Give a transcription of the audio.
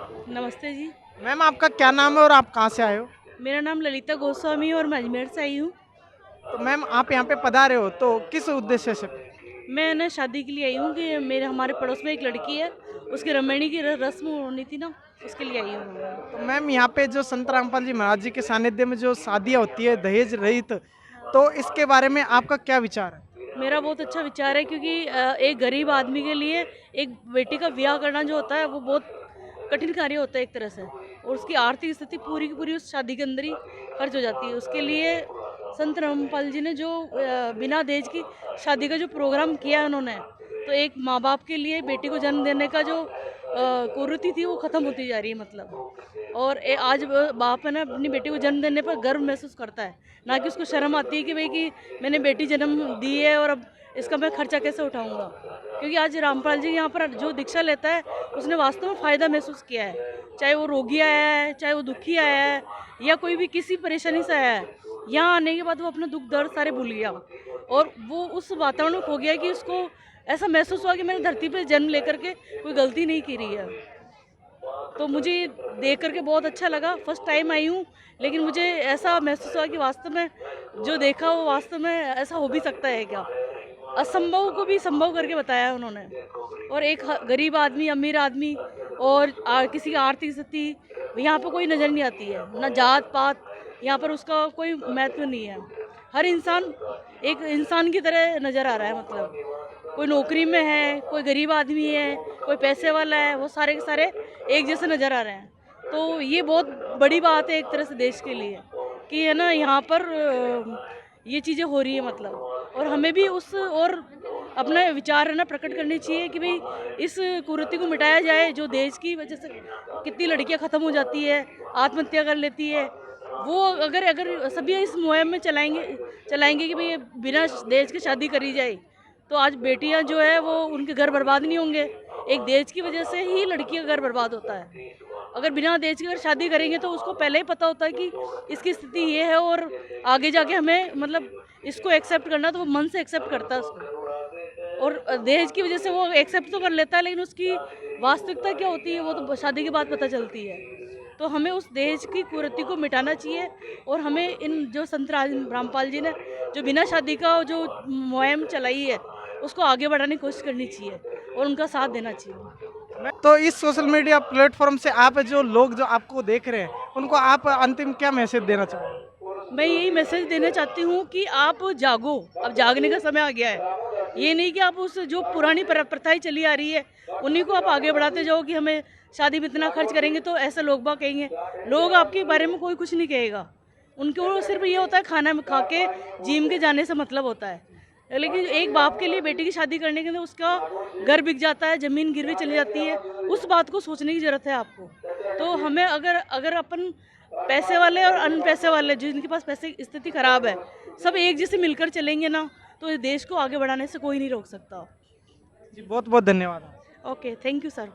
नमस्ते जी। मैम आपका क्या नाम है और आप कहाँ से आए हो? मेरा नाम ललिता गोस्वामी है और मैं अजमेर से आई हूँ। तो मैम आप यहाँ पे पधारे हो तो किस उद्देश्य से? मैं ना शादी के लिए आई हूँ कि मेरे हमारे पड़ोस में एक लड़की है, उसकी रमैनी की रस्म होनी थी ना, उसके लिए आई हूँ। तो मैम यहाँ पे जो संत रामपाल जी महाराज जी के सानिध्य में जो शादियाँ होती है दहेज रहित, तो इसके बारे में आपका क्या विचार है? मेरा बहुत अच्छा विचार है क्योंकि एक गरीब आदमी के लिए एक बेटी का ब्याह करना जो होता है वो बहुत कठिन कार्य होता है एक तरह से, और उसकी आर्थिक स्थिति पूरी की पूरी उस शादी के अंदर ही खर्च हो जाती है। उसके लिए संत रामपाल जी ने जो बिना दहेज की शादी का जो प्रोग्राम किया है उन्होंने, तो एक माँ बाप के लिए बेटी को जन्म देने का जो कुरीति थी वो ख़त्म होती जा रही है मतलब। और आज बाप है ना अपनी बेटी को जन्म देने पर गर्व महसूस करता है, ना कि उसको शर्म आती है कि भाई कि मैंने बेटी जन्म दी है और अब इसका मैं खर्चा कैसे उठाऊंगा। क्योंकि आज रामपाल जी यहाँ पर जो दीक्षा लेता है उसने वास्तव में फ़ायदा महसूस किया है, चाहे वो रोगी आया है, चाहे वो दुखी आया है, या कोई भी किसी परेशानी से आया है। यहाँ आने के बाद वो अपना दुख दर्द सारे भूल गया और वो उस वातावरण में खो गया कि उसको ऐसा महसूस हुआ कि मैंने धरती पे जन्म लेकर के कोई गलती नहीं की रही है। तो मुझे देख करके बहुत अच्छा लगा। फर्स्ट टाइम आई हूँ, लेकिन मुझे ऐसा महसूस हुआ कि वास्तव में जो देखा वो वास्तव में ऐसा हो भी सकता है क्या। असंभव को भी संभव करके बताया उन्होंने। और एक गरीब आदमी, अमीर आदमी और किसी की आर्थिक स्थिति यहाँ पर कोई नज़र नहीं आती है, ना जात पात, यहाँ पर उसका कोई महत्व नहीं है। हर इंसान एक इंसान की तरह नज़र आ रहा है मतलब। कोई नौकरी में है, कोई गरीब आदमी है, कोई पैसे वाला है, वो सारे के सारे एक जैसे नज़र आ रहे हैं। तो ये बहुत बड़ी बात है एक तरह से देश के लिए कि है ना, यहाँ पर ये चीज़ें हो रही है मतलब। और हमें भी उस और अपने विचार है ना प्रकट करने चाहिए कि भाई इस कुरीति को मिटाया जाए जो देश की वजह से कितनी लड़कियाँ ख़त्म हो जाती है, आत्महत्या कर लेती है। वो अगर अगर सभी इस मुहिम में चलाएंगे कि भाई बिना दहेज के शादी करी जाए, तो आज बेटियां जो है वो उनके घर बर्बाद नहीं होंगे। एक दहेज की वजह से ही लड़की का घर बर्बाद होता है। अगर बिना दहेज के अगर शादी करेंगे तो उसको पहले ही पता होता है कि इसकी स्थिति ये है और आगे जाके हमें मतलब इसको एक्सेप्ट करना, तो वो मन से एक्सेप्ट करता है उसको। और दहेज की वजह से वो एक्सेप्ट तो कर लेता है, लेकिन उसकी वास्तविकता क्या होती है वो तो शादी के बाद पता चलती है। तो हमें उस दहेज की कुरीति को मिटाना चाहिए और हमें इन जो संत रामपाल जी ने जो बिना शादी का जो मुहिम चलाई है उसको आगे बढ़ाने की कोशिश करनी चाहिए और उनका साथ देना चाहिए। तो इस सोशल मीडिया प्लेटफॉर्म से आप जो लोग जो आपको देख रहे हैं उनको आप अंतिम क्या मैसेज देना चाहोगे? मैं यही मैसेज देना चाहती हूँ कि आप जागो, अब जागने का समय आ गया है। ये नहीं कि आप उस जो पुरानी प्रथाएं चली आ रही है उन्हीं को आप आगे बढ़ाते जाओ कि हमें शादी में इतना खर्च करेंगे तो ऐसा लोग बाग कहेंगे। लोग आपके बारे में कोई कुछ नहीं कहेगा, उनको सिर्फ ये होता है खाना खा के जिम के जाने से मतलब होता है। लेकिन एक बाप के लिए बेटी की शादी करने के लिए उसका घर बिक जाता है, ज़मीन गिरवी चली जाती है, उस बात को सोचने की ज़रूरत है आपको। तो हमें अगर अगर अपन पैसे वाले और अन पैसे वाले जिनके पास पैसे की स्थिति खराब है, सब एक जैसे मिलकर चलेंगे ना, तो इस देश को आगे बढ़ाने से कोई नहीं रोक सकता। जी बहुत बहुत धन्यवाद। Okay, thank you sir.